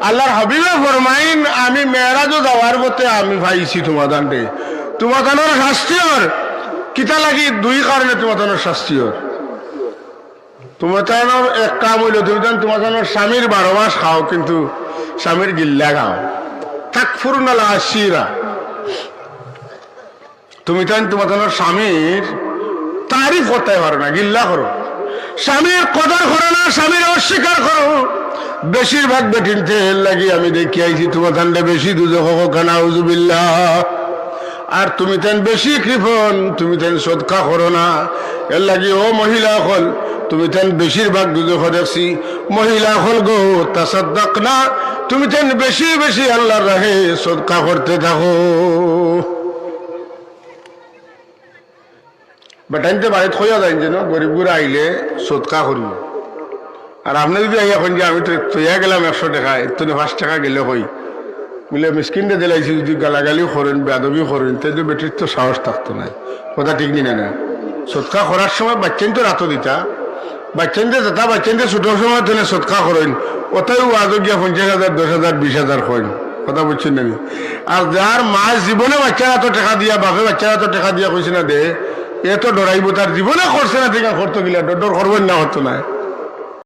আল্লাহর হাবিবে ফরমাইন আমি মেরাজও যাওয়ার পথে আমি ভাইছি তোমাদানটে তোমাদানোর শাস্তির কিতা লাগি দুই কারণে তোমাদানোর শাস্তির তোমাদানোর এক কাম হইল তুমি তোমাদানোর স্বামীর 12 মাস খাও কিন্তু স্বামীর গিল্লা খাও তাকফুরুনা আশিরা তুমি তোমাদানোর স্বামীর তারিফ করতে পারো না গিল্লা করো স্বামীর কদর করো না স্বামীর অস্বীকার করো বেশিরভাগ বেটিনতে লাগি আমি দেখি আইছি তোমার ঠান্ডা বেশি দুজখ খানাউজুবিল্লাহ আর তুমি তেন বেশি কৃপণ তুমি তেন সদকা করো না এর লাগি ও মহিলা হল তুমি তেন বেশিরভাগ দুজখ দেখছি মহিলা হল গো তাসাদ্দাক না তুমি তেন বেশি বেশি আল্লাহর রাহে সদকা করতে থাকো বেটাইনতে বাড়িতে খোঁজা যায় যেন গরিব গুড়া আইলে সদকা করব আর আপনি যদি আইয়া এখন যে আমি তো তৈয়া গেলাম 100 টাকা এত 5 টাকা গেলে হই মিলে মিসকিনটা দিলাইছি যদি গালাগালিও করেন বেদবি করেন তাই তো বেটির তো সাহস থাকতো না কথা ঠিক নি না সদকা করার সময় বাচ্চান তো রাতো দিতা বাচ্চানতে যেটা বাচ্চানতে ছোটোর সময় তেনে সদকা করেন ওটাই আজও গিয়া 50,000 10,000 20,000 করেন কথা বুঝছেন না আর যার মা জীবনে বাচ্চারা এত টাকা দিয়া বাপে বাচ্চারা এত টাকা দিয়া কইছে না দে এত ডরাইব তার জীবনে করছে না ঠিক করতো গিলা ডর করবেন না হতো না